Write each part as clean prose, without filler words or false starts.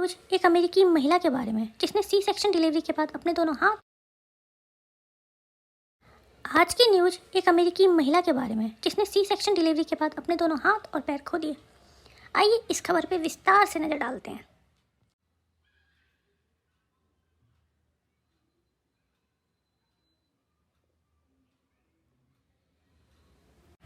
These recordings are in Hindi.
न्यूज़ एक अमेरिकी महिला के बारे में है जिसने सी सेक्शन डिलीवरी के बाद अपने दोनों हाथ आज की न्यूज़ एक अमेरिकी महिला के बारे में है जिसने सी सेक्शन डिलीवरी के बाद अपने दोनों हाथ और पैर खो दिए। आइए इस खबर पे विस्तार से नज़र डालते हैं।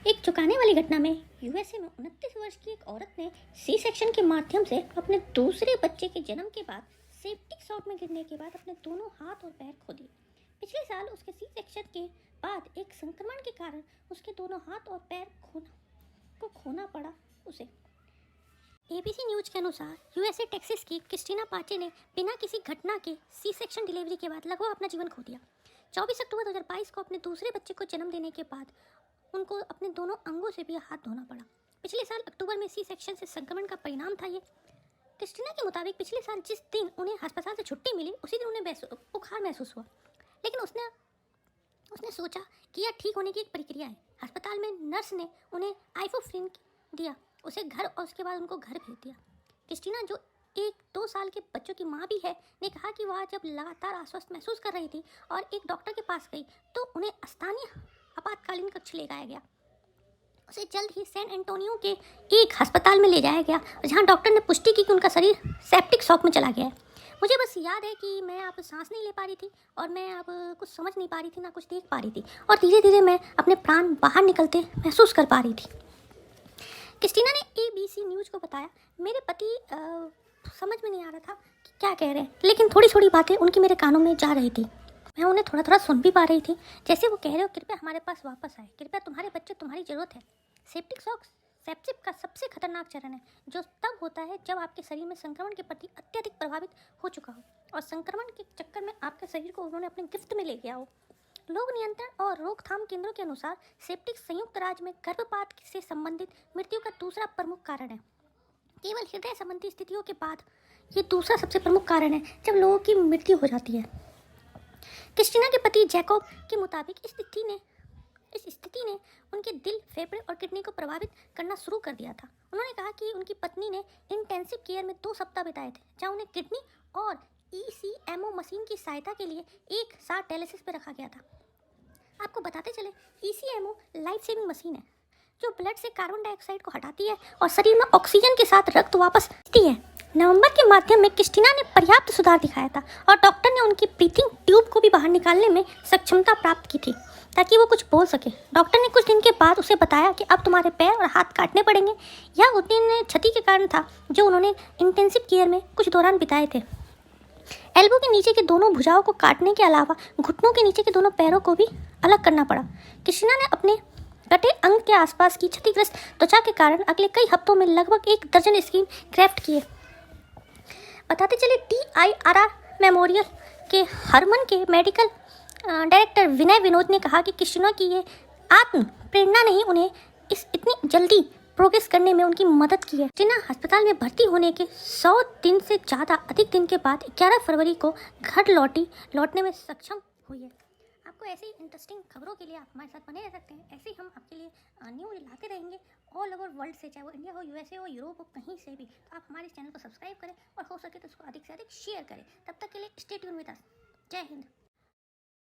एक चौंकाने वाली घटना में यूएसए में 29 वर्ष की एक औरत ने सी सेक्शन के माध्यम से अपने दूसरे बच्चे के जन्म के बाद सेप्टिक शॉक में गिरने के बाद अपने दोनों हाथ और पैर खो दिए। पिछले साल उसके सी सेक्शन के बाद एक संक्रमण के कारण उसके दोनों हाथ और पैर खोना पड़ा उसे। एबीसी न्यूज़ के अनुसार यूएसए टेक्सास की क्रिस्टीना पाचे ने बिना किसी घटना के सी सेक्शन डिलीवरी के बाद लगभग अपना जीवन खो दिया। 24 अक्टूबर 2022 को अपने दूसरे बच्चे को जन्म देने के बाद उनको अपने दोनों अंगों से भी हाथ धोना पड़ा। पिछले साल अक्टूबर में सी सेक्शन से संक्रमण का परिणाम था ये। क्रिस्टीना के मुताबिक पिछले साल जिस दिन उन्हें अस्पताल से छुट्टी मिली उसी दिन उन्हें बुखार महसूस हुआ, लेकिन उसने सोचा कि यह ठीक होने की एक प्रक्रिया है। अस्पताल में नर्स ने उन्हें आइफोफ्रिन दिया, उसे घर और उसके बाद उनको घर भेज दिया। क्रिस्टीना जो 1-2 साल के बच्चों की माँ भी है ने कहा कि वह जब लगातार अस्वस्थ महसूस कर रही थी और एक डॉक्टर के पास गई तो उन्हें स्थानीय आपातकालीन कक्ष ले जाया गया। उसे जल्द ही सैन एंटोनियो के एक अस्पताल में ले जाया गया जहां डॉक्टर ने पुष्टि की कि उनका शरीर सेप्टिक शॉक में चला गया है। मुझे बस याद है कि मैं अब सांस नहीं ले पा रही थी और मैं अब कुछ समझ नहीं पा रही थी, ना कुछ देख पा रही थी और धीरे धीरे मैं अपने प्राण बाहर निकलते महसूस कर पा रही थी। क्रिस्टीना ने एबीसी न्यूज़ को बताया, मेरे पति समझ में नहीं आ रहा था कि क्या कह रहे हैं, लेकिन थोड़ी थोड़ी बातें उनकी मेरे कानों में जा रही थी। मैं उन्हें थोड़ा थोड़ा सुन भी पा रही थी, जैसे वो कह रहे हो कृपया हमारे पास वापस आए, कृपया तुम्हारे बच्चे तुम्हारी ज़रूरत है। सेप्टिक शॉक सेप्सिस का सबसे खतरनाक चरण है जो तब होता है जब आपके शरीर में संक्रमण के प्रति अत्यधिक प्रभावित हो चुका हो और संक्रमण के चक्कर में आपके शरीर को उन्होंने अपने गिफ्ट में ले गया हो। लोक नियंत्रण और रोकथाम केंद्रों के अनुसार सेप्टिक संयुक्त राज्य में गर्भपात से संबंधित मृत्यु का दूसरा प्रमुख कारण है। केवल हृदय संबंधी स्थितियों के बाद ये दूसरा सबसे प्रमुख कारण है जब लोगों की मृत्यु हो जाती है। क्रिस्टीना के पति जैकब के मुताबिक इस स्थिति ने उनके दिल, फेफड़े और किडनी को प्रभावित करना शुरू कर दिया था। उन्होंने कहा कि उनकी पत्नी ने इंटेंसिव केयर में 2 सप्ताह बिताए थे जहां उन्हें किडनी और ईसीएमओ मशीन की सहायता के लिए एक साथ डायलिसिस पर रखा गया था। आपको बताते चले, ईसीएमओ लाइफ सेविंग मशीन है जो ब्लड से कार्बन डाइऑक्साइड को हटाती है और शरीर में ऑक्सीजन के साथ रक्त वापस देती है। नवंबर के माध्यम में क्रिस्टीना ने पर्याप्त सुधार दिखाया था और डॉक्टर ने उनकी ब्रीथिंग ट्यूब को भी बाहर निकालने में सक्षमता प्राप्त की थी ताकि वो कुछ बोल सके। डॉक्टर ने कुछ दिन के बाद उसे बताया कि अब तुम्हारे पैर और हाथ काटने पड़ेंगे। यह उतनी क्षति के कारण था जो उन्होंने इंटेंसिव केयर में कुछ दौरान बिताए थे। एल्बो के नीचे के दोनों भुजाओं को काटने के अलावा घुटनों के नीचे के दोनों पैरों को भी अलग करना पड़ा। क्रिस्टीना ने अपने कटे अंग के आसपास की क्षतिग्रस्त त्वचा के कारण अगले कई हफ्तों में लगभग 1 दर्जन स्किन ग्राफ्ट किए। बताते चले, TIRR मेमोरियल के हरमन के मेडिकल डायरेक्टर विनय विनोद ने कहा कि क्रिस्टीना की ये आत्म प्रेरणा ने ही उन्हें इतनी जल्दी प्रोग्रेस करने में उनकी मदद की है। क्रिस्टीना अस्पताल में भर्ती होने के 100 दिन से ज़्यादा अधिक दिन के बाद 11 फरवरी को घर लौटने में सक्षम हुई है। आपको ऐसी इंटरेस्टिंग खबरों के लिए आप हमारे साथ बने रह सकते हैं। ऐसे ही हम आपके लिए न्यूज़ लाते रहेंगे ऑल ओवर वर्ल्ड से, चाहे वो इंडिया हो, यूएसए हो, यूरोप हो, कहीं से भी। तो आप हमारे चैनल को सब्सक्राइब करें और हो सके तो उसको अधिक से अधिक शेयर करें। तब तक के लिए स्टे ट्यून विद अस। जय हिंद।